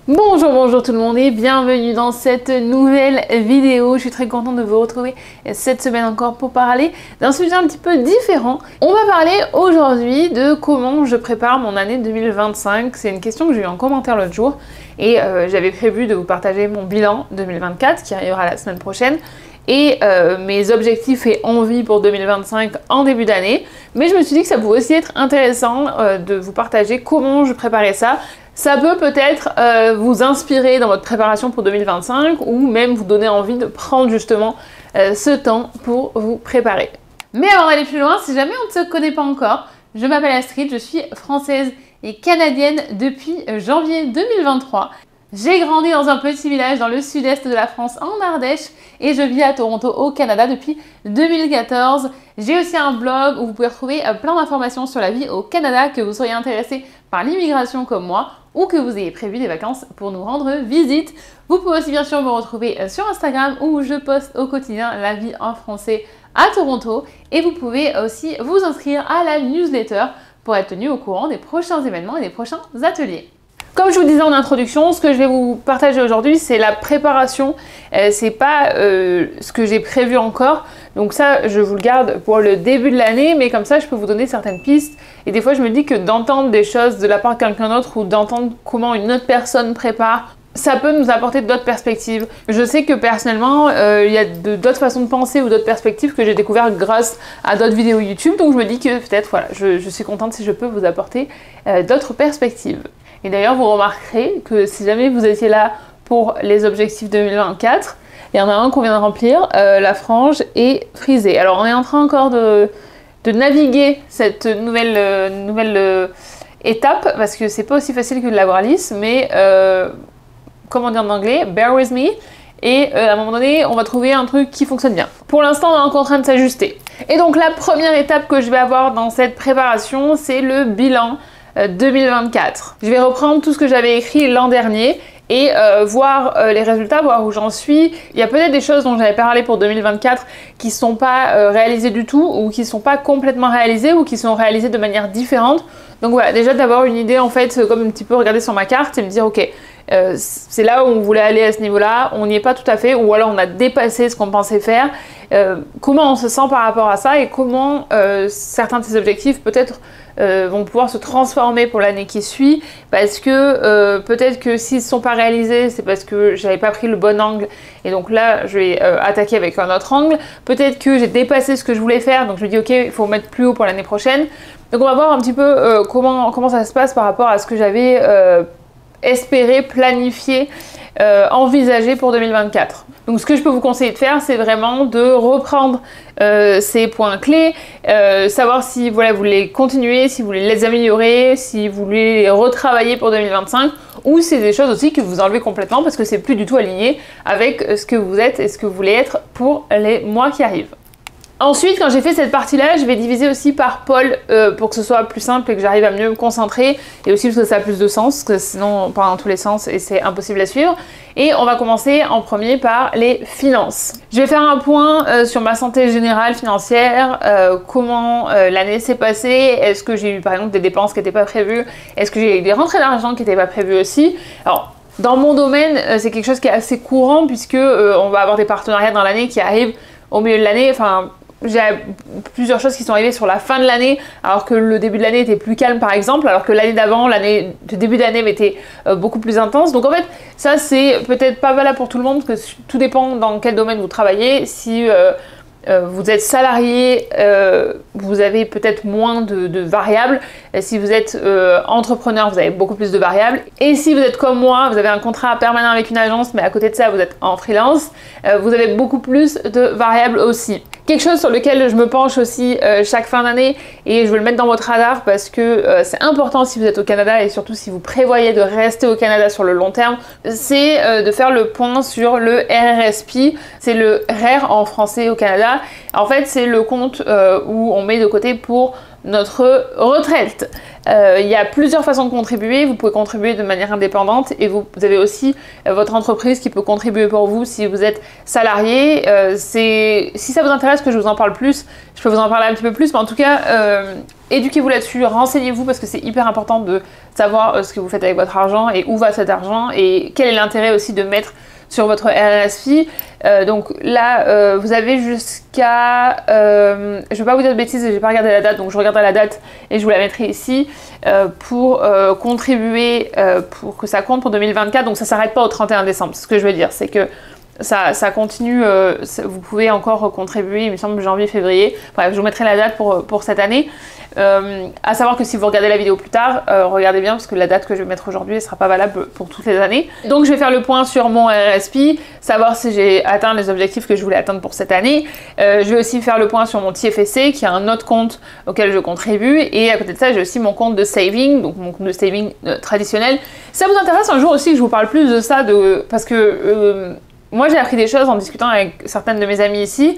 Bonjour tout le monde et bienvenue dans cette nouvelle vidéo. Je suis très contente de vous retrouver cette semaine encore pour parler d'un sujet un petit peu différent. On va parler aujourd'hui de comment je prépare mon année 2025. C'est une question que j'ai eu en commentaire l'autre jour et j'avais prévu de vous partager mon bilan 2024 qui arrivera la semaine prochaine et mes objectifs et envies pour 2025 en début d'année. Mais je me suis dit que ça pouvait aussi être intéressant de vous partager comment je préparais ça. Ça peut peut-être vous inspirer dans votre préparation pour 2025 ou même vous donner envie de prendre justement ce temps pour vous préparer. Mais avant d'aller plus loin, si jamais on ne se connaît pas encore, je m'appelle Astrid, je suis française et canadienne depuis janvier 2023. J'ai grandi dans un petit village dans le sud-est de la France en Ardèche et je vis à Toronto au Canada depuis 2014. J'ai aussi un blog où vous pouvez retrouver plein d'informations sur la vie au Canada, que vous soyez intéressé par l'immigration comme moi ou que vous ayez prévu des vacances pour nous rendre visite. Vous pouvez aussi bien sûr me retrouver sur Instagram où je poste au quotidien la vie en français à Toronto et vous pouvez aussi vous inscrire à la newsletter pour être tenu au courant des prochains événements et des prochains ateliers. Comme je vous disais en introduction, ce que je vais vous partager aujourd'hui, c'est la préparation. C'est pas ce que j'ai prévu encore. Donc ça, je vous le garde pour le début de l'année, mais comme ça, je peux vous donner certaines pistes. Et des fois, je me dis que d'entendre des choses de la part de quelqu'un d'autre ou d'entendre comment une autre personne prépare, ça peut nous apporter d'autres perspectives. Je sais que personnellement, il y a d'autres façons de penser ou d'autres perspectives que j'ai découvertes grâce à d'autres vidéos YouTube. Donc je me dis que peut-être, voilà, je suis contente si je peux vous apporter d'autres perspectives. Et d'ailleurs, vous remarquerez que si jamais vous étiez là pour les objectifs 2024, il y en a un qu'on vient de remplir, la frange est frisée. Alors, on est en train encore de naviguer cette nouvelle étape, parce que c'est pas aussi facile que de la voir lisse, mais comment dire en anglais, bear with me. Et à un moment donné, on va trouver un truc qui fonctionne bien. Pour l'instant, on est encore en train de s'ajuster. Et donc, la première étape que je vais avoir dans cette préparation, c'est le bilan 2024. Je vais reprendre tout ce que j'avais écrit l'an dernier et voir les résultats, voir où j'en suis. Il y a peut-être des choses dont j'avais parlé pour 2024 qui ne sont pas réalisées du tout ou qui ne sont pas complètement réalisées ou qui sont réalisées de manière différente. Donc voilà, déjà d'avoir une idée en fait, comme un petit peu regarder sur ma carte et me dire ok, c'est là où on voulait aller à ce niveau-là, on n'y est pas tout à fait, ou alors on a dépassé ce qu'on pensait faire. Comment on se sent par rapport à ça et comment certains de ces objectifs peut-être vont pouvoir se transformer pour l'année qui suit, parce que peut-être que s'ils ne sont pas réalisés, c'est parce que j'avais pas pris le bon angle et donc là je vais attaquer avec un autre angle. Peut-être que j'ai dépassé ce que je voulais faire, donc je me dis ok, il faut mettre plus haut pour l'année prochaine. Donc on va voir un petit peu comment ça se passe par rapport à ce que j'avais espéré, planifié, envisagé pour 2024. Donc ce que je peux vous conseiller de faire, c'est vraiment de reprendre ces points clés, savoir si voilà, vous voulez continuer, si vous voulez les améliorer, si vous voulez les retravailler pour 2025, ou c'est des choses aussi que vous enlevez complètement parce que c'est plus du tout aligné avec ce que vous êtes et ce que vous voulez être pour les mois qui arrivent. Ensuite, quand j'ai fait cette partie-là, je vais diviser aussi par pôle pour que ce soit plus simple et que j'arrive à mieux me concentrer et aussi parce que ça a plus de sens, parce que sinon on part dans tous les sens et c'est impossible à suivre. Et on va commencer en premier par les finances. Je vais faire un point sur ma santé générale financière, comment l'année s'est passée, est-ce que j'ai eu par exemple des dépenses qui n'étaient pas prévues, est-ce que j'ai eu des rentrées d'argent qui n'étaient pas prévues aussi. Alors, dans mon domaine, c'est quelque chose qui est assez courant puisque on va avoir des partenariats dans l'année qui arrivent au milieu de l'année, enfin j'ai plusieurs choses qui sont arrivées sur la fin de l'année, alors que le début de l'année était plus calme par exemple, alors que l'année d'avant, le début d'année était beaucoup plus intense. Donc en fait, ça c'est peut-être pas valable pour tout le monde, parce que tout dépend dans quel domaine vous travaillez. Si vous êtes salarié, vous avez peut-être moins de variables. Si vous êtes entrepreneur, vous avez beaucoup plus de variables. Et si vous êtes comme moi, vous avez un contrat permanent avec une agence, mais à côté de ça, vous êtes en freelance, vous avez beaucoup plus de variables aussi. Quelque chose sur lequel je me penche aussi chaque fin d'année, et je veux le mettre dans votre radar parce que c'est important si vous êtes au Canada et surtout si vous prévoyez de rester au Canada sur le long terme, c'est de faire le point sur le RRSP. C'est le REER en français au Canada. En fait, c'est le compte où on met de côté pour notre retraite. Il y a plusieurs façons de contribuer. Vous pouvez contribuer de manière indépendante et vous avez aussi votre entreprise qui peut contribuer pour vous si vous êtes salarié. Si ça vous intéresse que je vous en parle plus, je peux vous en parler un petit peu plus, mais en tout cas, éduquez-vous là-dessus, renseignez-vous parce que c'est hyper important de savoir ce que vous faites avec votre argent et où va cet argent et quel est l'intérêt aussi de mettre sur votre RRSP. Donc là, vous avez jusqu'à... je ne vais pas vous dire de bêtises, je n'ai pas regardé la date, donc je regarderai la date et je vous la mettrai ici pour contribuer, pour que ça compte pour 2024. Donc ça ne s'arrête pas au 31 décembre. Ce que je veux dire, c'est que ça continue, vous pouvez encore contribuer, il me semble, janvier, février. Bref, je vous mettrai la date pour cette année. À savoir que si vous regardez la vidéo plus tard, regardez bien parce que la date que je vais mettre aujourd'hui ne sera pas valable pour toutes les années. Donc je vais faire le point sur mon RRSP, savoir si j'ai atteint les objectifs que je voulais atteindre pour cette année. Je vais aussi faire le point sur mon TFSC qui est un autre compte auquel je contribue, et à côté de ça j'ai aussi mon compte de saving, donc mon compte de saving traditionnel. Si ça vous intéresse un jour aussi que je vous parle plus de ça, parce que moi j'ai appris des choses en discutant avec certaines de mes amies ici.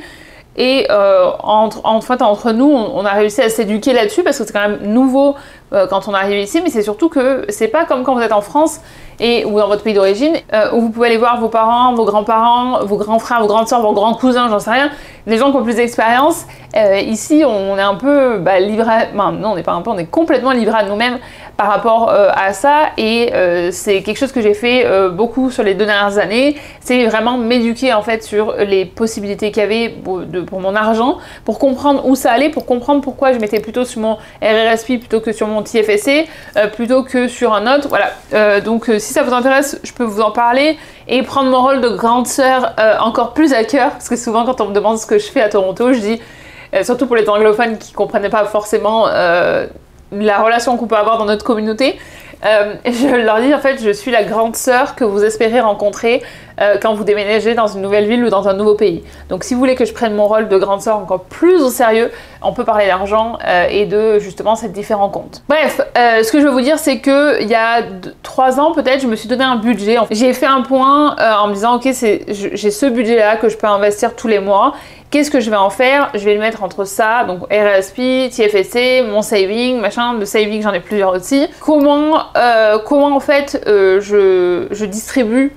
Et entre nous, on a réussi à s'éduquer là-dessus parce que c'est quand même nouveau quand on arrive ici, mais c'est surtout que c'est pas comme quand vous êtes en France ou dans votre pays d'origine, où vous pouvez aller voir vos parents, vos grands-parents, vos grands frères, vos grandes soeurs, vos grands cousins, j'en sais rien, des gens qui ont plus d'expérience. Ici, on est un peu livré non, on n'est pas un peu, on est complètement livré à nous-mêmes par rapport à ça, et c'est quelque chose que j'ai fait beaucoup sur les 2 dernières années. C'est vraiment m'éduquer en fait sur les possibilités qu'il y avait pour mon argent, pour comprendre où ça allait, pour comprendre pourquoi je mettais plutôt sur mon RRSP plutôt que sur mon TFSC, plutôt que sur un autre. Voilà. Donc si ça vous intéresse, je peux vous en parler et prendre mon rôle de grande sœur encore plus à cœur, parce que souvent quand on me demande ce que je fais à Toronto, je dis, surtout pour les anglophones qui ne comprenaient pas forcément la relation qu'on peut avoir dans notre communauté, je leur dis en fait je suis la grande sœur que vous espérez rencontrer quand vous déménagez dans une nouvelle ville ou dans un nouveau pays. Donc si vous voulez que je prenne mon rôle de grande sœur encore plus au sérieux, on peut parler d'argent et de justement ces différents comptes. Bref, ce que je veux vous dire c'est que il y a 3 ans peut-être, je me suis donné un budget. J'ai fait un point en me disant ok, j'ai ce budget là que je peux investir tous les mois. Qu'est-ce que je vais en faire? Je vais le mettre entre ça, donc RRSP, TFSC, mon saving, machin, le saving j'en ai plusieurs aussi. Comment en fait je distribue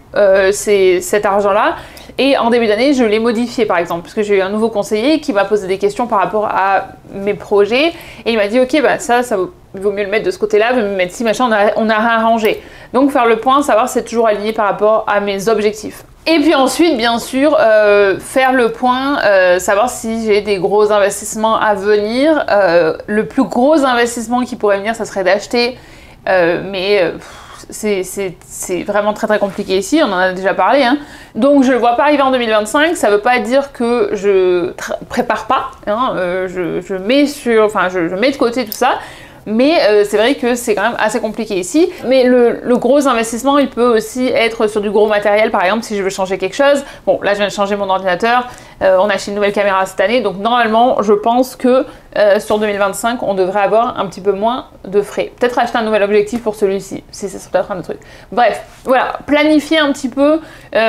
cet argent-là? Et en début d'année, je l'ai modifié par exemple, parce que j'ai eu un nouveau conseiller qui m'a posé des questions par rapport à mes projets, et il m'a dit ok, bah ça vaut mieux le mettre de ce côté-là, vaut mieux mettre ci, machin, on a réarrangé. Donc faire le point, savoir si c'est toujours aligné par rapport à mes objectifs. Et puis ensuite, bien sûr, faire le point, savoir si j'ai des gros investissements à venir. Le plus gros investissement qui pourrait venir, ça serait d'acheter, c'est vraiment très très compliqué ici, on en a déjà parlé, hein. Donc je ne le vois pas arriver en 2025, ça ne veut pas dire que je prépare pas, hein, je mets de côté tout ça. Mais c'est vrai que c'est quand même assez compliqué ici. Mais le gros investissement, il peut aussi être sur du gros matériel. Par exemple, si je veux changer quelque chose. Bon, là, je viens de changer mon ordinateur. On a acheté une nouvelle caméra cette année. Donc, normalement, je pense que sur 2025, on devrait avoir un petit peu moins de frais. Peut-être acheter un nouvel objectif pour celui-ci. Si ça peut être un autre truc. Bref, voilà. Planifier un petit peu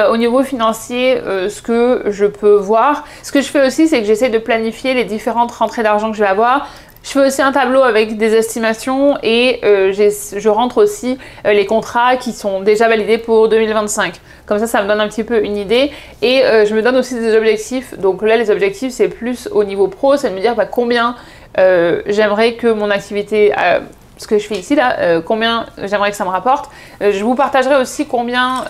au niveau financier ce que je peux voir. Ce que je fais aussi, c'est que j'essaie de planifier les différentes rentrées d'argent que je vais avoir. Je fais aussi un tableau avec des estimations et je rentre aussi les contrats qui sont déjà validés pour 2025. Comme ça me donne un petit peu une idée. Et je me donne aussi des objectifs. Donc là, les objectifs, c'est plus au niveau pro. C'est de me dire combien j'aimerais que mon activité... ce que je fais ici, là, combien j'aimerais que ça me rapporte. Je vous partagerai aussi combien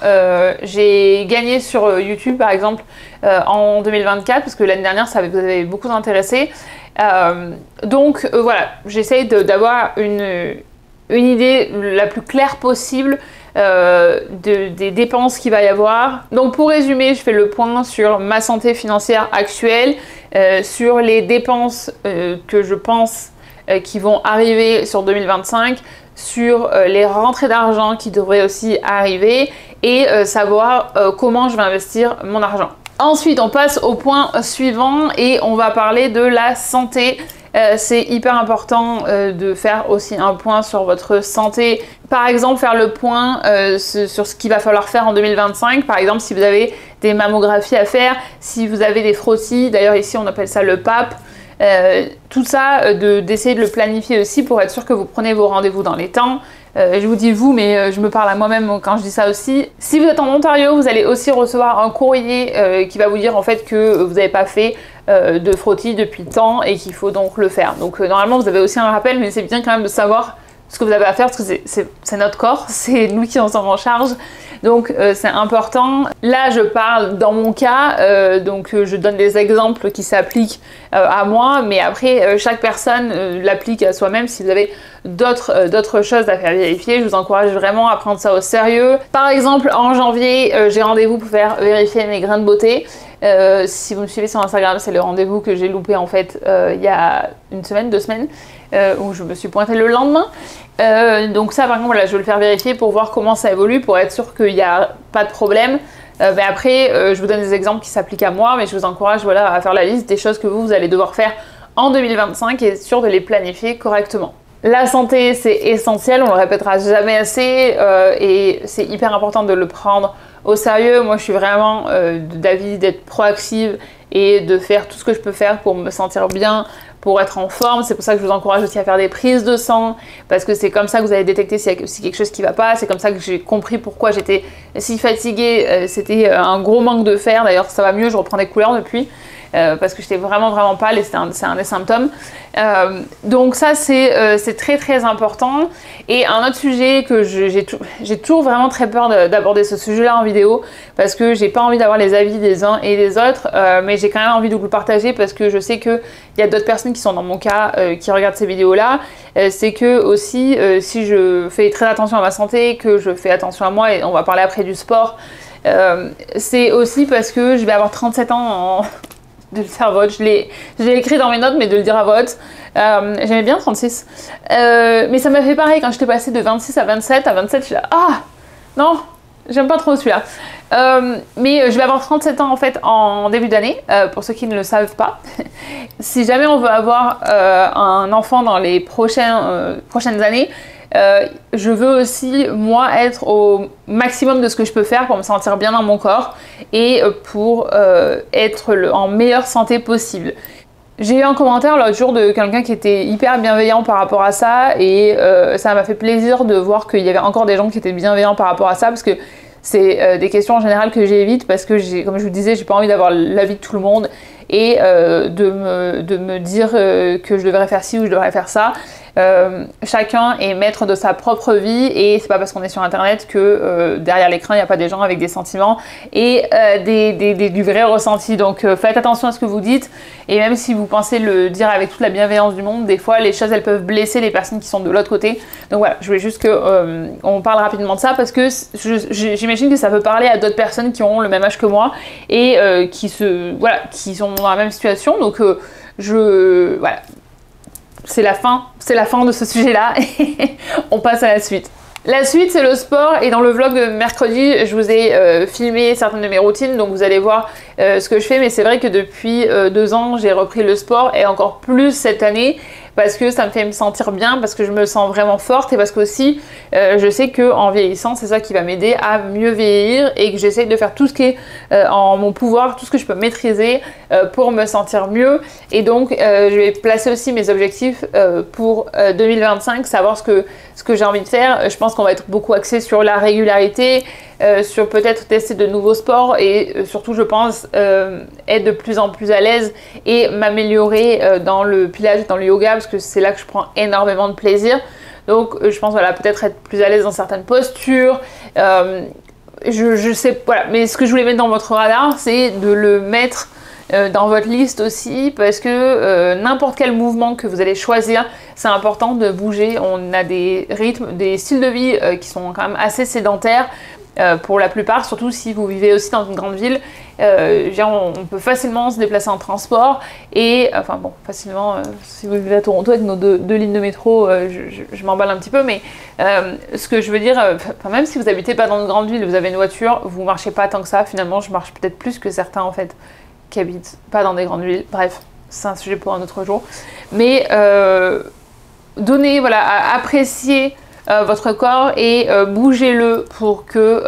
j'ai gagné sur YouTube, par exemple, en 2024, parce que l'année dernière, ça vous avait beaucoup intéressé. Donc voilà, j'essaye d'avoir une idée la plus claire possible des dépenses qu'il va y avoir. Donc pour résumer, je fais le point sur ma santé financière actuelle, sur les dépenses que je pense qui vont arriver sur 2025, sur les rentrées d'argent qui devraient aussi arriver et savoir comment je vais investir mon argent. Ensuite, on passe au point suivant et on va parler de la santé. C'est hyper important de faire aussi un point sur votre santé. Par exemple, faire le point sur ce qu'il va falloir faire en 2025. Par exemple, si vous avez des mammographies à faire, si vous avez des frottis, d'ailleurs ici on appelle ça le PAP. Tout ça, d'essayer de le planifier aussi pour être sûr que vous prenez vos rendez-vous dans les temps. Je vous dis vous, mais je me parle à moi-même quand je dis ça aussi. Si vous êtes en Ontario, vous allez aussi recevoir un courrier qui va vous dire en fait que vous n'avez pas fait de frottis depuis tant et qu'il faut donc le faire. Donc normalement vous avez aussi un rappel, mais c'est bien quand même de savoir ce que vous avez à faire parce que c'est notre corps, c'est nous qui en sommes en charge. Donc c'est important. Là je parle dans mon cas, donc je donne des exemples qui s'appliquent à moi, mais après chaque personne l'applique à soi-même. Si vous avez d'autres choses à faire vérifier, je vous encourage vraiment à prendre ça au sérieux. Par exemple en janvier, j'ai rendez-vous pour faire vérifier mes grains de beauté. Si vous me suivez sur Instagram, c'est le rendez-vous que j'ai loupé en fait il y a une semaine, 2 semaines, où je me suis pointée le lendemain. Donc ça par contre voilà, je vais le faire vérifier pour voir comment ça évolue, pour être sûr qu'il n'y a pas de problème. Mais après je vous donne des exemples qui s'appliquent à moi, mais je vous encourage voilà, à faire la liste des choses que vous allez devoir faire en 2025 et être sûr de les planifier correctement. La santé c'est essentiel, on le répétera jamais assez et c'est hyper important de le prendre au sérieux. Moi je suis vraiment d'avis d'être proactive et de faire tout ce que je peux faire pour me sentir bien, pour être en forme. C'est pour ça que je vous encourage aussi à faire des prises de sang, parce que c'est comme ça que vous allez détecter s'il y a aussi quelque chose qui ne va pas. C'est comme ça que j'ai compris pourquoi j'étais si fatiguée. C'était un gros manque de fer. D'ailleurs ça va mieux, je reprends des couleurs depuis. Parce que j'étais vraiment pâle et c'est un des symptômes. Donc ça c'est très important. Et un autre sujet que j'ai toujours vraiment très peur d'aborder ce sujet-là en vidéo, parce que j'ai pas envie d'avoir les avis des uns et des autres, mais j'ai quand même envie de vous le partager parce que je sais qu'il y a d'autres personnes qui sont dans mon cas qui regardent ces vidéos-là. C'est que aussi si je fais très attention à ma santé, que je fais attention à moi, et on va parler après du sport, c'est aussi parce que je vais avoir 37 ans de le dire à vote, je l'ai écrit dans mes notes, mais de le dire à vote. J'aimais bien 36. Mais ça m'a fait pareil quand j'étais passée de 26 à 27. À 27, je suis là, ah non, j'aime pas trop celui-là. Mais je vais avoir 37 ans en fait en début d'année, pour ceux qui ne le savent pas. Si jamais on veut avoir un enfant dans les prochaines années, je veux aussi, moi, être au maximum de ce que je peux faire pour me sentir bien dans mon corps et pour être en meilleure santé possible. J'ai eu un commentaire l'autre jour de quelqu'un qui était hyper bienveillant par rapport à ça et ça m'a fait plaisir de voir qu'il y avait encore des gens qui étaient bienveillants par rapport à ça, parce que c'est des questions en général que j'évite parce que, comme je vous disais, j'ai pas envie d'avoir l'avis de tout le monde et de me dire que je devrais faire ci ou je devrais faire ça. Chacun est maître de sa propre vie et c'est pas parce qu'on est sur internet que derrière l'écran il n'y a pas des gens avec des sentiments et du vrai ressenti. Donc faites attention à ce que vous dites, et même si vous pensez le dire avec toute la bienveillance du monde, des fois les choses elles peuvent blesser les personnes qui sont de l'autre côté. Donc voilà, je voulais juste que on parle rapidement de ça parce que j'imagine que ça peut parler à d'autres personnes qui ont le même âge que moi et qui sont dans la même situation. Donc voilà. C'est la fin de ce sujet-là et on passe à la suite. La suite, c'est le sport, et dans le vlog de mercredi, je vous ai filmé certaines de mes routines, donc vous allez voir ce que je fais, mais c'est vrai que depuis 2 ans, j'ai repris le sport, et encore plus cette année, parce que ça me fait me sentir bien, parce que je me sens vraiment forte, et parce qu'aussi, je sais qu'en vieillissant, c'est ça qui va m'aider à mieux vieillir, et que j'essaie de faire tout ce qui est en mon pouvoir, tout ce que je peux maîtriser pour me sentir mieux. Et donc, je vais placer aussi mes objectifs pour 2025, savoir ce que j'ai envie de faire. Je pense qu'on va être beaucoup axé sur la régularité, sur peut-être tester de nouveaux sports et surtout je pense être de plus en plus à l'aise et m'améliorer dans le pilates, dans le yoga, parce que c'est là que je prends énormément de plaisir. Donc je pense voilà, peut-être être plus à l'aise dans certaines postures. Je sais, voilà. Mais ce que je voulais mettre dans votre radar, c'est de le mettre dans votre liste aussi, parce que n'importe quel mouvement que vous allez choisir, c'est important de bouger. On a des rythmes, des styles de vie qui sont quand même assez sédentaires pour la plupart, surtout si vous vivez aussi dans une grande ville. On peut facilement se déplacer en transport et, enfin bon, facilement, si vous vivez à Toronto avec nos deux lignes de métro, je m'emballe un petit peu, mais ce que je veux dire, même si vous habitez pas dans une grande ville, vous avez une voiture, vous marchez pas tant que ça. Finalement, je marche peut-être plus que certains en fait qui habitent pas dans des grandes villes. Bref, c'est un sujet pour un autre jour. Mais donnez, voilà, appréciez votre corps et bougez-le pour que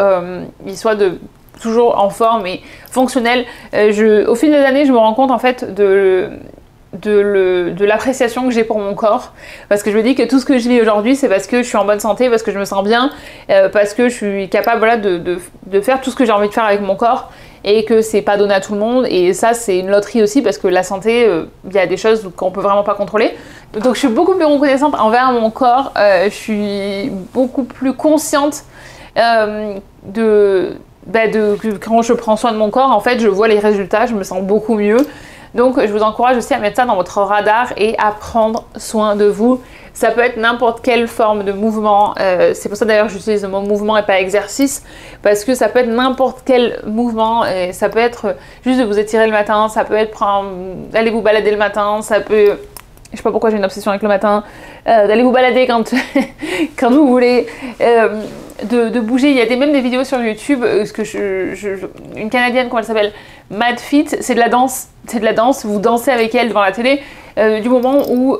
il soit toujours en forme et fonctionnel. Au fil des années, je me rends compte en fait de de l'appréciation que j'ai pour mon corps, parce que je me dis que tout ce que je vis aujourd'hui, c'est parce que je suis en bonne santé, parce que je me sens bien, parce que je suis capable, voilà, de faire tout ce que j'ai envie de faire avec mon corps, et que c'est pas donné à tout le monde, et ça c'est une loterie aussi, parce que la santé, il y a des choses qu'on peut vraiment pas contrôler. Donc je suis beaucoup plus reconnaissante envers mon corps, je suis beaucoup plus consciente que quand je prends soin de mon corps, en fait, je vois les résultats, je me sens beaucoup mieux. Donc, je vous encourage aussi à mettre ça dans votre radar et à prendre soin de vous. Ça peut être n'importe quelle forme de mouvement. C'est pour ça d'ailleurs que j'utilise le mot mouvement et pas exercice, parce que ça peut être n'importe quel mouvement. Et ça peut être juste de vous étirer le matin, ça peut être d'aller vous balader le matin, ça peut... Je sais pas pourquoi j'ai une obsession avec le matin. D'aller vous balader quand, quand vous voulez. De bouger. Il y a même des vidéos sur YouTube. Une Canadienne, comment elle s'appelle, Mad Fit, c'est de la danse. C'est de la danse. Vous dansez avec elle devant la télé du moment où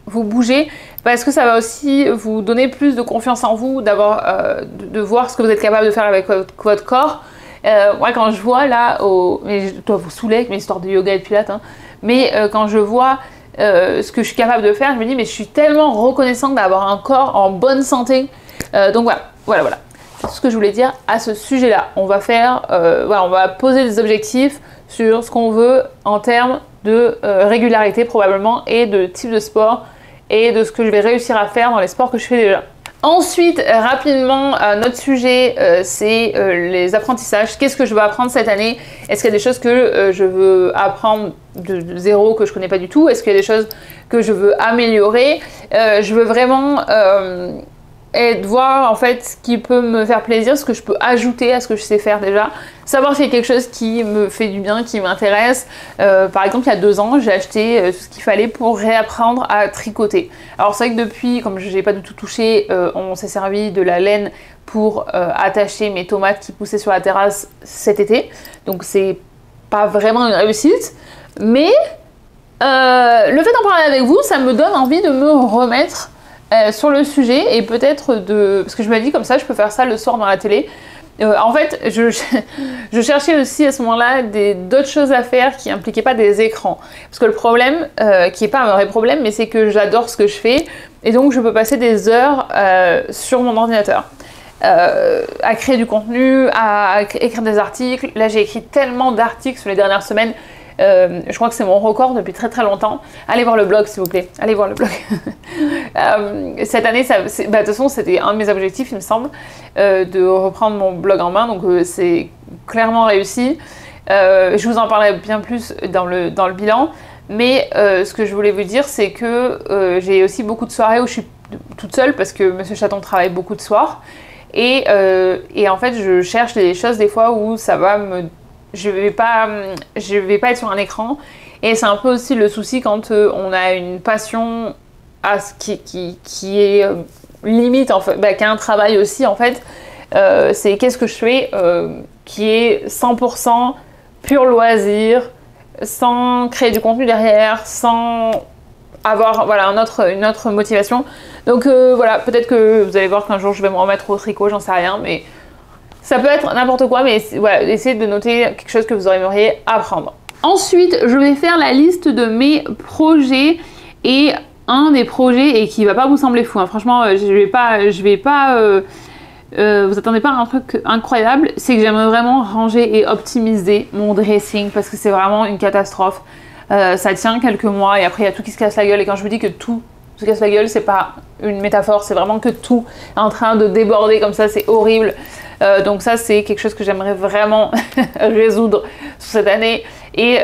vous bougez, parce que ça va aussi vous donner plus de confiance en vous, de voir ce que vous êtes capable de faire avec votre corps. Moi, quand je vois là, mais je dois vous saouler avec mes histoires de yoga et de pilates, hein, mais quand je vois ce que je suis capable de faire, je me dis mais je suis tellement reconnaissante d'avoir un corps en bonne santé. Donc voilà. C'est tout ce que je voulais dire à ce sujet-là. On va on va poser des objectifs sur ce qu'on veut en termes de régularité probablement, et de type de sport, et de ce que je vais réussir à faire dans les sports que je fais déjà. Ensuite, rapidement, notre sujet, c'est les apprentissages. Qu'est-ce que je veux apprendre cette année? Est-ce qu'il y a des choses que je veux apprendre de zéro, que je connais pas du tout? Est-ce qu'il y a des choses que je veux améliorer? Je veux vraiment voir en fait ce qui peut me faire plaisir, ce que je peux ajouter à ce que je sais faire déjà. Savoir s'il y a quelque chose qui me fait du bien, qui m'intéresse. Par exemple, il y a 2 ans, j'ai acheté tout ce qu'il fallait pour réapprendre à tricoter. Alors c'est vrai que depuis, comme je n'ai pas du tout touché, on s'est servi de la laine pour attacher mes tomates qui poussaient sur la terrasse cet été. Donc c'est pas vraiment une réussite. Mais le fait d'en parler avec vous, ça me donne envie de me remettre sur le sujet, et peut-être parce que je me dis comme ça je peux faire ça le soir dans la télé. En fait je cherchais aussi à ce moment-là d'autres choses à faire qui impliquaient pas des écrans, parce que le problème qui est pas un vrai problème, mais c'est que j'adore ce que je fais, et donc je peux passer des heures sur mon ordinateur à créer du contenu, à écrire des articles. Là j'ai écrit tellement d'articles sur les dernières semaines. Je crois que c'est mon record depuis très très longtemps. Allez voir le blog s'il vous plaît, allez voir le blog. Cette année, de toute façon c'était un de mes objectifs il me semble, de reprendre mon blog en main, donc c'est clairement réussi. Je vous en parlerai bien plus dans le bilan, mais ce que je voulais vous dire, c'est que j'ai aussi beaucoup de soirées où je suis toute seule, parce que Monsieur Chaton travaille beaucoup de soirs, et en fait je cherche des choses des fois où ça va je vais pas être sur un écran, et c'est un peu aussi le souci quand on a une passion qui est limite en fait, qui a un travail aussi en fait. C'est qu'est-ce que je fais qui est 100% pur loisir, sans créer du contenu derrière, sans avoir une autre motivation. Donc peut-être que vous allez voir qu'un jour je vais me remettre au tricot, j'en sais rien, mais ça peut être n'importe quoi, mais voilà, essayez de noter quelque chose que vous aimeriez apprendre. Ensuite, je vais faire la liste de mes projets, et un des projets, et qui va pas vous sembler fou, hein, franchement, je vais pas vous attendez pas à un truc incroyable, c'est que j'aimerais vraiment ranger et optimiser mon dressing, parce que c'est vraiment une catastrophe. Ça tient quelques mois, et après il y a tout qui se casse la gueule, et quand je vous dis que tout se casse la gueule, c'est pas une métaphore, c'est vraiment que tout est en train de déborder comme ça, c'est horrible. Donc ça c'est quelque chose que j'aimerais vraiment résoudre sur cette année, et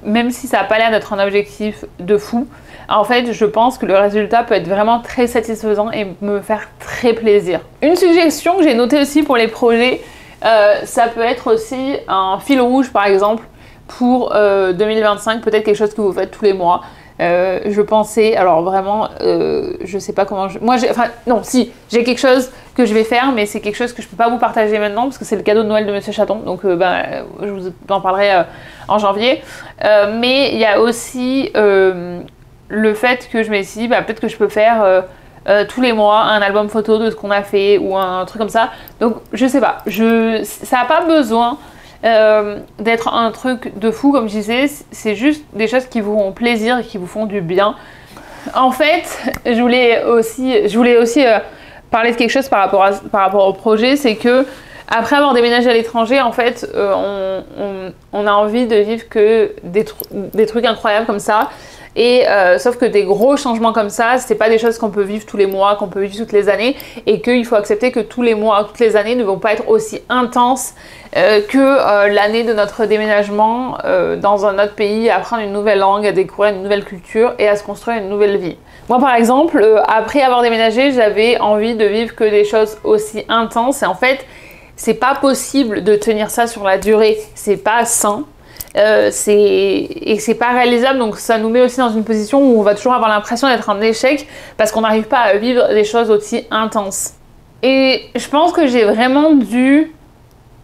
même si ça n'a pas l'air d'être un objectif de fou, en fait je pense que le résultat peut être vraiment très satisfaisant et me faire très plaisir. Une suggestion que j'ai notée aussi pour les projets, ça peut être aussi un fil rouge par exemple pour 2025, peut-être quelque chose que vous faites tous les mois. Je pensais, alors vraiment, je sais pas comment j'ai quelque chose que je vais faire, mais c'est quelque chose que je peux pas vous partager maintenant, parce que c'est le cadeau de Noël de Monsieur Chaton, donc je vous en parlerai en janvier. Mais il y a aussi le fait que je me suis dit, peut-être que je peux faire tous les mois un album photo de ce qu'on a fait, ou un truc comme ça. Donc je sais pas, ça n'a pas besoin d'être un truc de fou, comme je disais. C'est juste des choses qui vous font plaisir et qui vous font du bien. En fait, je voulais aussi parler de quelque chose par rapport au projet, c'est que après avoir déménagé à l'étranger, en fait, on a envie de vivre que des trucs incroyables comme ça. Et sauf que des gros changements comme ça, c'est pas des choses qu'on peut vivre tous les mois, qu'on peut vivre toutes les années, et qu'il faut accepter que tous les mois, toutes les années ne vont pas être aussi intenses que l'année de notre déménagement dans un autre pays, à apprendre une nouvelle langue, à découvrir une nouvelle culture et à se construire une nouvelle vie. Moi par exemple, après avoir déménagé, j'avais envie de vivre que des choses aussi intenses, et en fait, c'est pas possible de tenir ça sur la durée, c'est pas sain. Et c'est pas réalisable, donc ça nous met aussi dans une position où on va toujours avoir l'impression d'être un échec parce qu'on n'arrive pas à vivre des choses aussi intenses. Et je pense que j'ai vraiment dû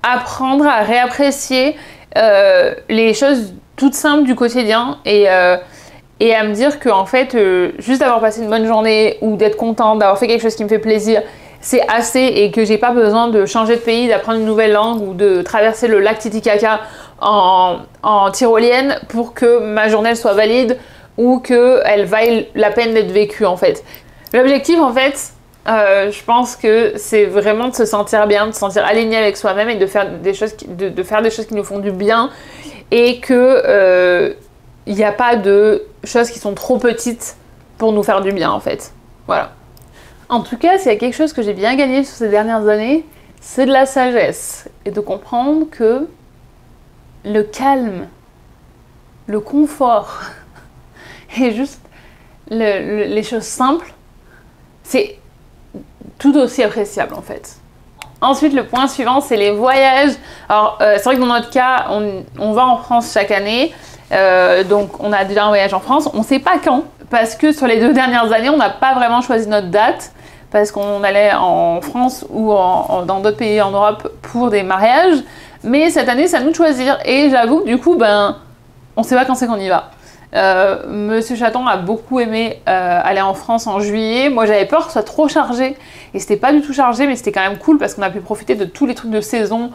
apprendre à réapprécier les choses toutes simples du quotidien et à me dire que en fait, juste d'avoir passé une bonne journée ou d'être contente, d'avoir fait quelque chose qui me fait plaisir, c'est assez, et que j'ai pas besoin de changer de pays, d'apprendre une nouvelle langue ou de traverser le lac Titicaca en tyrolienne pour que ma journée soit valide ou qu'elle vaille la peine d'être vécue en fait. L'objectif en fait, je pense que c'est vraiment de se sentir bien, de se sentir aligné avec soi-même et de faire des choses qui nous font du bien, et que il n'y a pas de choses qui sont trop petites pour nous faire du bien en fait. Voilà. En tout cas, s'il y a quelque chose que j'ai bien gagné sur ces dernières années, c'est de la sagesse et de comprendre que le calme, le confort et juste les choses simples, c'est tout aussi appréciable en fait. Ensuite, le point suivant, c'est les voyages. Alors, c'est vrai que dans notre cas, on va en France chaque année. Donc, on a déjà un voyage en France. On ne sait pas quand, parce que sur les 2 dernières années, on n'a pas vraiment choisi notre date, parce qu'on allait en France ou dans d'autres pays en Europe pour des mariages. Mais cette année, c'est à nous de choisir. Et j'avoue que du coup, on ne sait pas quand c'est qu'on y va. Monsieur Chaton a beaucoup aimé aller en France en juillet. Moi, j'avais peur que ce soit trop chargé. Et c'était pas du tout chargé, mais c'était quand même cool parce qu'on a pu profiter de tous les trucs de saison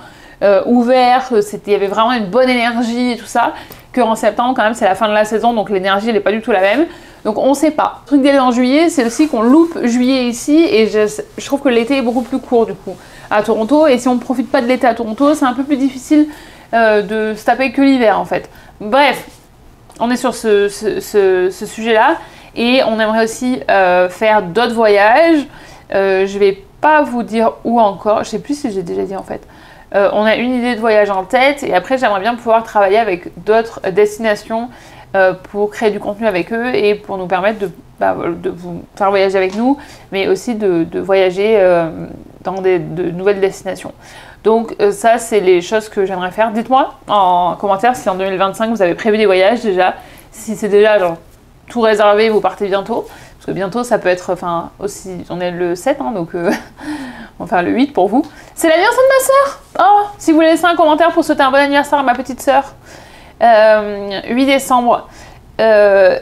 ouverts. Il y avait vraiment une bonne énergie et tout ça. Qu'en septembre, quand même, c'est la fin de la saison, donc l'énergie, elle n'est pas du tout la même. Donc on sait pas. Le truc d'aller en juillet, c'est aussi qu'on loupe juillet ici, et je trouve que l'été est beaucoup plus court du coup à Toronto, et si on ne profite pas de l'été à Toronto, c'est un peu plus difficile de se taper que l'hiver en fait. Bref, on est sur ce sujet-là, et on aimerait aussi faire d'autres voyages. Je vais pas vous dire où encore, je sais plus si j'ai déjà dit en fait. On a une idée de voyage en tête, et après j'aimerais bien pouvoir travailler avec d'autres destinations pour créer du contenu avec eux et pour nous permettre de vous faire voyager avec nous, mais aussi de voyager dans de nouvelles destinations. Donc ça, c'est les choses que j'aimerais faire. Dites-moi en commentaire si en 2025 vous avez prévu des voyages déjà, si c'est déjà genre tout réservé, vous partez bientôt, parce que bientôt ça peut être, enfin aussi, on est le 7, hein, donc on va faire le 8 pour vous. C'est l'anniversaire de ma sœur. Oh, si vous voulez laisser un commentaire pour souhaiter un bon anniversaire à ma petite sœur. 8 décembre. Voilà,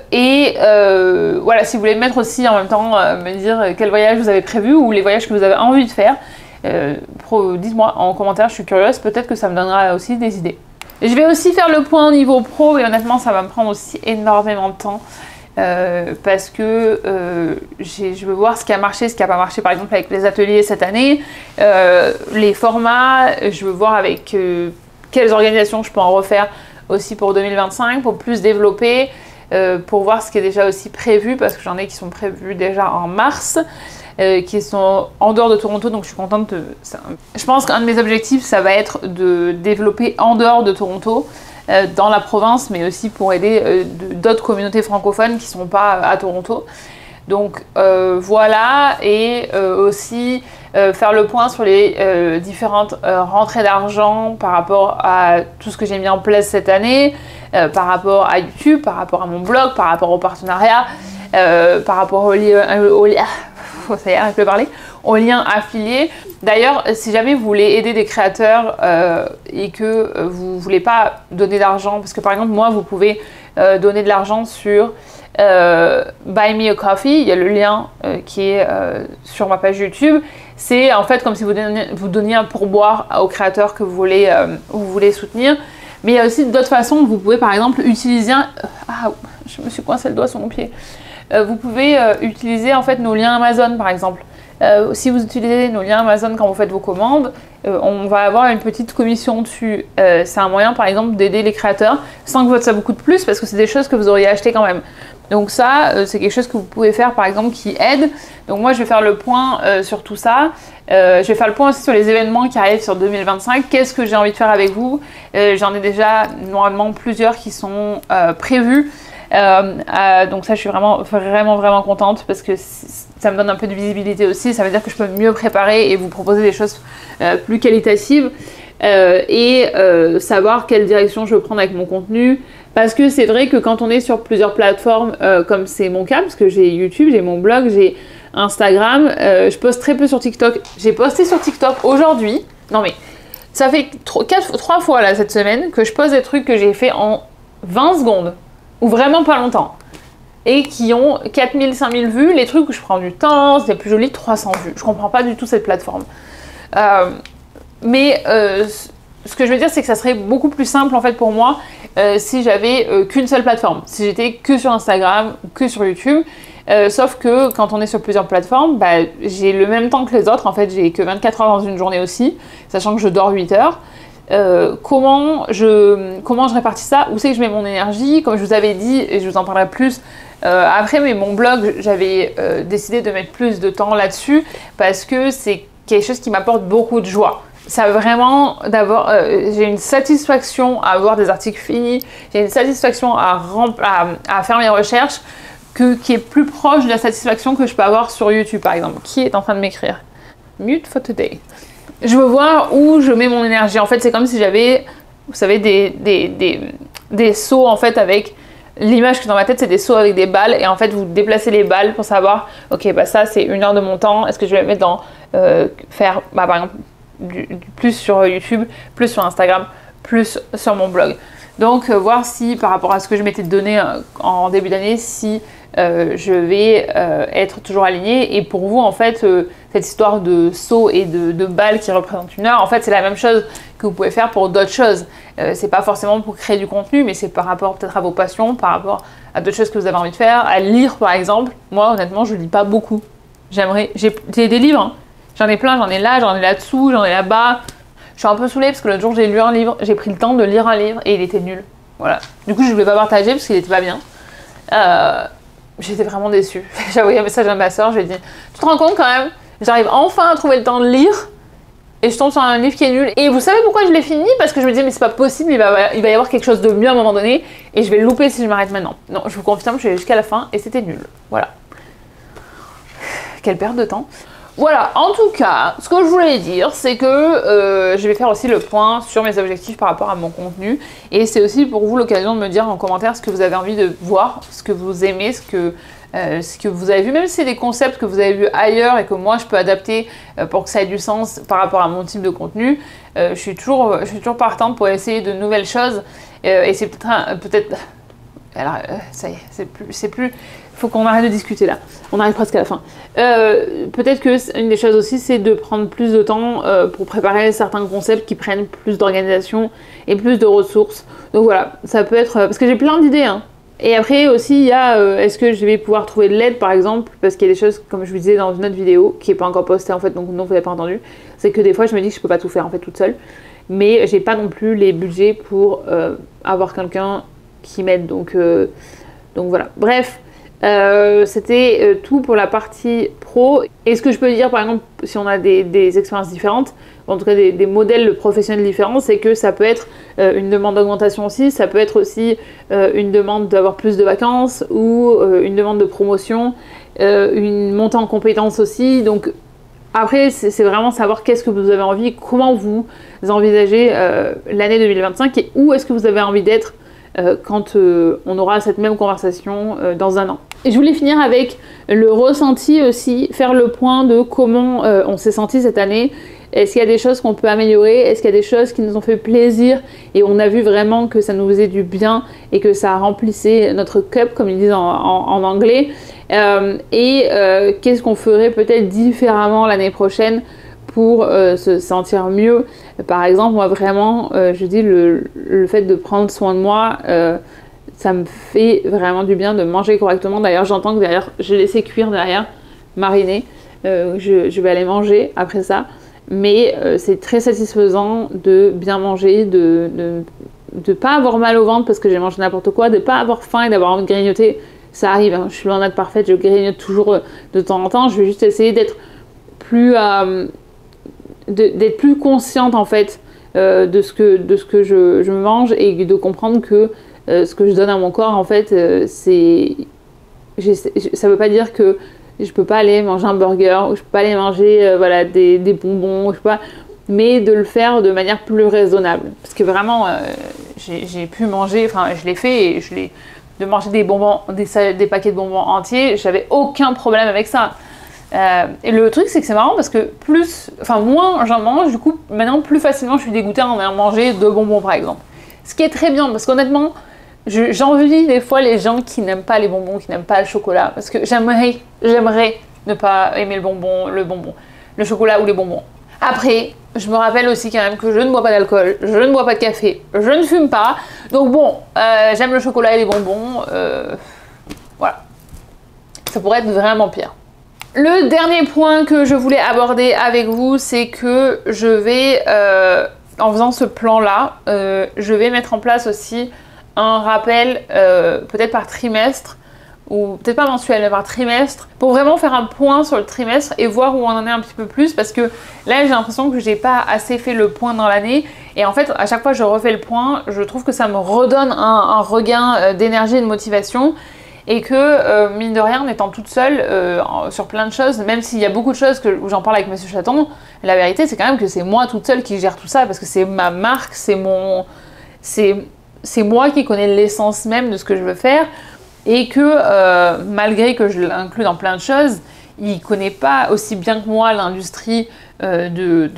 si vous voulez mettre aussi en même temps, me dire quel voyage vous avez prévu ou les voyages que vous avez envie de faire, dites-moi en commentaire, je suis curieuse, peut-être que ça me donnera aussi des idées. Et je vais aussi faire le point au niveau pro, et honnêtement ça va me prendre aussi énormément de temps. Parce que je veux voir ce qui a marché, ce qui n'a pas marché par exemple avec les ateliers cette année, les formats, je veux voir avec quelles organisations je peux en refaire aussi pour 2025, pour plus développer, pour voir ce qui est déjà aussi prévu, parce que j'en ai qui sont prévus déjà en mars, qui sont en dehors de Toronto, donc je suis contente de ça. Je pense qu'un de mes objectifs, ça va être de développer en dehors de Toronto, dans la province, mais aussi pour aider d'autres communautés francophones qui ne sont pas à Toronto. Donc voilà, et aussi faire le point sur les différentes rentrées d'argent par rapport à tout ce que j'ai mis en place cette année, par rapport à YouTube, par rapport à mon blog, par rapport au partenariat, par rapport aux liens affiliés. D'ailleurs, si jamais vous voulez aider des créateurs et que vous ne voulez pas donner d'argent, parce que par exemple moi vous pouvez donner de l'argent sur Buy Me a Coffee, il y a le lien qui est sur ma page YouTube. c'est en fait comme si vous donniez un pourboire aux créateurs que vous voulez soutenir. Mais il y a aussi d'autres façons. Vous pouvez par exemple utiliser ah, je me suis coincé le doigt sur mon pied. Vous pouvez utiliser en fait nos liens Amazon par exemple. Si vous utilisez nos liens Amazon quand vous faites vos commandes, on va avoir une petite commission dessus. C'est un moyen par exemple d'aider les créateurs sans que ça vous coûte plus parce que c'est des choses que vous auriez achetées quand même. Donc ça, c'est quelque chose que vous pouvez faire par exemple qui aide. Donc moi je vais faire le point sur tout ça. Je vais faire le point aussi sur les événements qui arrivent sur 2025. Qu'est-ce que j'ai envie de faire avec vous? J'en ai déjà normalement plusieurs qui sont prévus. Donc ça je suis vraiment contente parce que ça me donne un peu de visibilité aussi, ça veut dire que je peux mieux préparer et vous proposer des choses plus qualitatives et savoir quelle direction je veux prendre avec mon contenu, parce que c'est vrai que quand on est sur plusieurs plateformes comme c'est mon cas, parce que j'ai YouTube, j'ai mon blog, j'ai Instagram, je poste très peu sur TikTok. J'ai posté sur TikTok aujourd'hui, non mais ça fait 3 fois là cette semaine que je poste des trucs que j'ai fait en 20 secondes ou vraiment pas longtemps et qui ont 4000, 5000 vues, les trucs où je prends du temps, c'est plus joli, 300 vues. Je comprends pas du tout cette plateforme. Mais ce que je veux dire, c'est que ça serait beaucoup plus simple en fait pour moi si j'avais qu'une seule plateforme, si j'étais que sur Instagram ou que sur YouTube. Sauf que quand on est sur plusieurs plateformes, bah, j'ai le même temps que les autres. En fait, j'ai que 24 heures dans une journée aussi, sachant que je dors 8 heures. Comment je répartis ça? Où c'est que je mets mon énergie? Comme je vous avais dit, et je vous en parlerai plus après, mais mon blog, j'avais décidé de mettre plus de temps là-dessus parce que c'est quelque chose qui m'apporte beaucoup de joie. Ça vraiment d'avoir, j'ai une satisfaction à avoir des articles finis, j'ai une satisfaction à faire mes recherches qui est plus proche de la satisfaction que je peux avoir sur YouTube par exemple. Qui est en train de m'écrire? Mute for today. Je veux voir où je mets mon énergie. En fait, c'est comme si j'avais, vous savez, des seaux en fait avec l'image que dans ma tête, c'est des seaux avec des balles et en fait, vous déplacez les balles pour savoir, ok, bah ça c'est 1 heure de mon temps. Est-ce que je vais mettre dans faire, bah, par exemple, plus sur YouTube, plus sur Instagram, plus sur mon blog. Donc, voir si par rapport à ce que je m'étais donné en début d'année, si je vais être toujours alignée. Et pour vous, en fait, cette histoire de saut et de balles qui représentent 1 heure, en fait, c'est la même chose que vous pouvez faire pour d'autres choses. C'est pas forcément pour créer du contenu, mais c'est par rapport peut-être à vos passions, par rapport à d'autres choses que vous avez envie de faire, à lire par exemple. Moi, honnêtement, je lis pas beaucoup. J'ai des livres, hein. J'en ai plein, j'en ai là-dessous, j'en ai là-bas. Je suis un peu saoulée parce que l'autre jour, j'ai lu un livre, j'ai pris le temps de lire un livre et il était nul. Voilà. Du coup, je voulais pas partager parce qu'il était pas bien. J'étais vraiment déçue. J'ai envoyé un message à ma soeur, je lui ai dit, tu te rends compte quand même, j'arrive enfin à trouver le temps de lire et je tombe sur un livre qui est nul. Et vous savez pourquoi je l'ai fini? Parce que je me disais, mais c'est pas possible, il va y avoir quelque chose de mieux à un moment donné et je vais le louper si je m'arrête maintenant. Non, je vous confirme, je suis allée jusqu'à la fin et c'était nul. Voilà. Quelle perte de temps. Voilà, en tout cas, ce que je voulais dire, c'est que je vais faire aussi le point sur mes objectifs par rapport à mon contenu. Et c'est aussi pour vous l'occasion de me dire en commentaire ce que vous avez envie de voir, ce que vous aimez, ce que vous avez vu, même si c'est des concepts que vous avez vus ailleurs et que moi je peux adapter pour que ça ait du sens par rapport à mon type de contenu. Je suis toujours partante pour essayer de nouvelles choses. Et c'est peut-être... Alors, ça y est, c'est plus... Faut qu'on arrête de discuter là. On arrive presque à la fin. Peut-être que une des choses aussi, c'est de prendre plus de temps pour préparer certains concepts qui prennent plus d'organisation et plus de ressources. Donc voilà, ça peut être... parce que j'ai plein d'idées, hein. Et après aussi, il y a est-ce que je vais pouvoir trouver de l'aide par exemple, parce qu'il y a des choses, comme je vous disais dans une autre vidéo, qui n'est pas encore postée en fait, donc non, vous n'avez pas entendu. C'est que des fois, je me dis que je peux pas tout faire en fait toute seule. Mais j'ai pas non plus les budgets pour avoir quelqu'un qui m'aide. Donc voilà. Bref. C'était tout pour la partie pro. Et ce que je peux dire par exemple si on a des expériences différentes, en tout cas des modèles professionnels différents, c'est que ça peut être une demande d'augmentation aussi, ça peut être aussi une demande d'avoir plus de vacances ou une demande de promotion, une montée en compétences aussi. Donc après c'est vraiment savoir qu'est-ce que vous avez envie, comment vous envisagez l'année 2025 et où est-ce que vous avez envie d'être quand on aura cette même conversation dans 1 an. Et je voulais finir avec le ressenti aussi, faire le point de comment on s'est senti cette année. Est-ce qu'il y a des choses qu'on peut améliorer? Est-ce qu'il y a des choses qui nous ont fait plaisir et on a vu vraiment que ça nous faisait du bien et que ça remplissait notre cup, comme ils disent en anglais? Qu'est-ce qu'on ferait peut-être différemment l'année prochaine pour se sentir mieux? Par exemple, moi vraiment, je dis le fait de prendre soin de moi, ça me fait vraiment du bien de manger correctement. D'ailleurs, j'entends que derrière, j'ai laissé cuire derrière, mariner. Je vais aller manger après ça. Mais c'est très satisfaisant de bien manger, de pas avoir mal au ventre parce que j'ai mangé n'importe quoi, de pas avoir faim et d'avoir envie de grignoter. Ça arrive, hein, je suis loin d'être parfaite, je grignote toujours de temps en temps. Je vais juste essayer d'être plus consciente en fait de ce que je mange et de comprendre que ce que je donne à mon corps en fait ça veut pas dire que je peux pas aller manger un burger ou je peux pas aller manger voilà, des bonbons, je peux pas, mais de le faire de manière plus raisonnable. Parce que vraiment, j'ai pu manger, enfin je l'ai fait et de manger des bonbons, des paquets de bonbons entiers, j'avais aucun problème avec ça. Et le truc c'est que c'est marrant parce que moins j'en mange, du coup maintenant plus facilement je suis dégoûtée en ayant mangé 2 bonbons par exemple. Ce qui est très bien parce qu'honnêtement, j'envie des fois les gens qui n'aiment pas les bonbons, qui n'aiment pas le chocolat, parce que j'aimerais ne pas aimer le chocolat ou les bonbons. Après, je me rappelle aussi quand même que je ne bois pas d'alcool, je ne bois pas de café, je ne fume pas, donc bon, j'aime le chocolat et les bonbons, voilà. Ça pourrait être vraiment pire. Le dernier point que je voulais aborder avec vous, c'est que je vais, en faisant ce plan-là, je vais mettre en place aussi un rappel peut-être par trimestre ou peut-être pas mensuel mais par trimestre pour vraiment faire un point sur le trimestre et voir où on en est un petit peu plus parce que là j'ai l'impression que j'ai pas assez fait le point dans l'année et en fait à chaque fois que je refais le point je trouve que ça me redonne un regain d'énergie et de motivation et que mine de rien en étant toute seule sur plein de choses, même s'il y a beaucoup de choses où j'en parle avec Monsieur Chaton, la vérité c'est quand même que c'est moi toute seule qui gère tout ça parce que c'est ma marque, c'est moi qui connais l'essence même de ce que je veux faire et que malgré que je l'inclus dans plein de choses, il connaît pas aussi bien que moi l'industrie de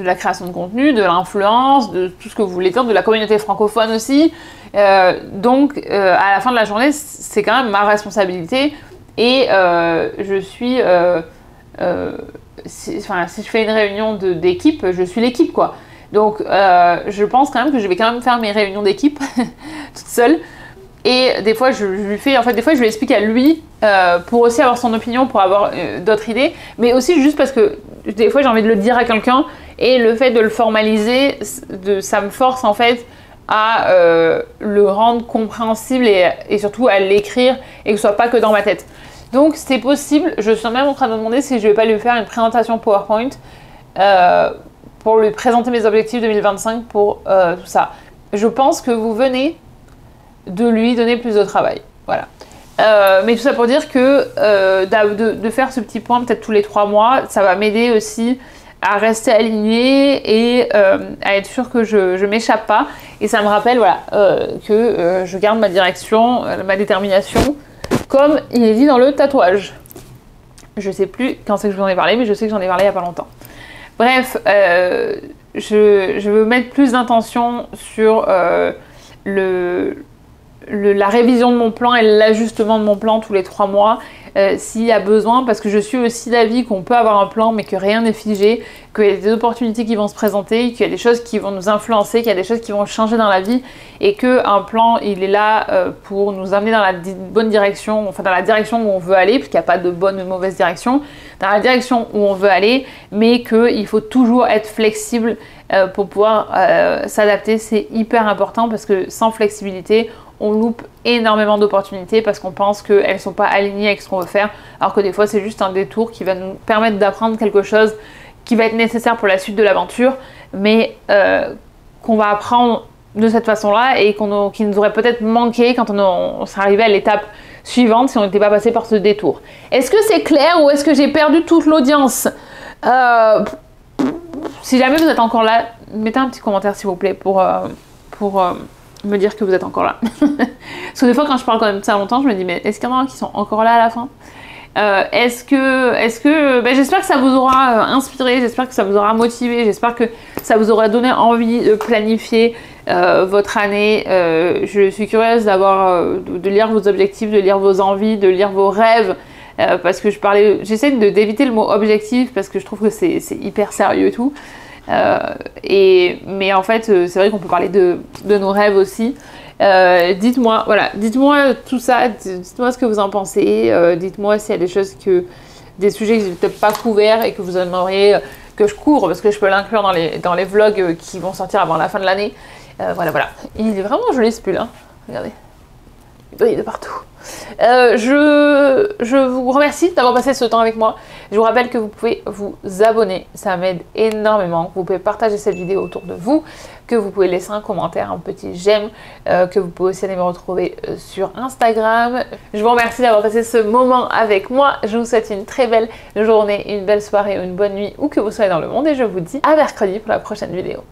la création de contenu, de l'influence, de tout ce que vous voulez dire, de la communauté francophone aussi. Donc à la fin de la journée, c'est quand même ma responsabilité et je suis... si je fais une réunion d'équipe, je suis l'équipe quoi. Donc je pense quand même que je vais quand même faire mes réunions d'équipe toute seule. Et des fois, je lui explique à lui pour aussi avoir son opinion, pour avoir d'autres idées, mais aussi juste parce que des fois j'ai envie de le dire à quelqu'un et le fait de le formaliser, ça me force en fait à le rendre compréhensible et surtout à l'écrire et que ce soit pas que dans ma tête. Donc c'est possible, je suis même en train de me demander si je vais pas lui faire une présentation PowerPoint pour lui présenter mes objectifs 2025 pour tout ça. Je pense que vous venez de lui donner plus de travail. Voilà. Mais tout ça pour dire que de faire ce petit point peut-être tous les 3 mois, ça va m'aider aussi à rester alignée et à être sûre que je m'échappe pas. Et ça me rappelle voilà, que je garde ma direction, ma détermination, comme il est dit dans le tatouage. Je sais plus quand c'est que je vous en ai parlé, mais je sais que j'en ai parlé il y a pas longtemps. Bref, je veux mettre plus d'intention sur la révision de mon plan et l'ajustement de mon plan tous les 3 mois s'il y a besoin, parce que je suis aussi d'avis qu'on peut avoir un plan mais que rien n'est figé, qu'il y a des opportunités qui vont se présenter, qu'il y a des choses qui vont nous influencer, qu'il y a des choses qui vont changer dans la vie et qu'un plan il est là pour nous amener dans la bonne direction, enfin dans la direction où on veut aller, parce qu'il n'y a pas de bonne ou de mauvaise direction, dans la direction où on veut aller, mais qu'il faut toujours être flexible pour pouvoir s'adapter. C'est hyper important parce que sans flexibilité on loupe énormément d'opportunités parce qu'on pense qu'elles ne sont pas alignées avec ce qu'on veut faire, alors que des fois c'est juste un détour qui va nous permettre d'apprendre quelque chose qui va être nécessaire pour la suite de l'aventure, mais qu'on va apprendre de cette façon-là et qui nous aurait peut-être manqué quand on serait arrivé à l'étape suivante si on n'était pas passé par ce détour. Est-ce que c'est clair ou est-ce que j'ai perdu toute l'audience? Si jamais vous êtes encore là, mettez un petit commentaire s'il vous plaît pour me dire que vous êtes encore là. Parce que des fois quand je parle quand même de ça longtemps, je me dis mais est-ce qu'il y en a qui sont encore là à la fin? J'espère que ça vous aura inspiré, j'espère que ça vous aura motivé, j'espère que ça vous aura donné envie de planifier votre année. Je suis curieuse de lire vos objectifs, de lire vos envies, de lire vos rêves. Parce que j'essaie d'éviter le mot objectif parce que je trouve que c'est hyper sérieux et tout. Mais en fait, c'est vrai qu'on peut parler de nos rêves aussi. Dites-moi, voilà, dites-moi tout ça, dites-moi ce que vous en pensez. Dites-moi s'il y a des sujets que je n'ai peut-être pas couverts et que vous aimeriez que je couvre parce que je peux l'inclure dans les vlogs qui vont sortir avant la fin de l'année. Voilà. Il est vraiment joli ce pull, hein. Regardez. Il brille de partout. Je vous remercie d'avoir passé ce temps avec moi. Je vous rappelle que vous pouvez vous abonner, ça m'aide énormément. Vous pouvez partager cette vidéo autour de vous, que vous pouvez laisser un commentaire, un petit j'aime, que vous pouvez aussi aller me retrouver sur Instagram. Je vous remercie d'avoir passé ce moment avec moi. Je vous souhaite une très belle journée, une belle soirée ou une bonne nuit où que vous soyez dans le monde et je vous dis à mercredi pour la prochaine vidéo.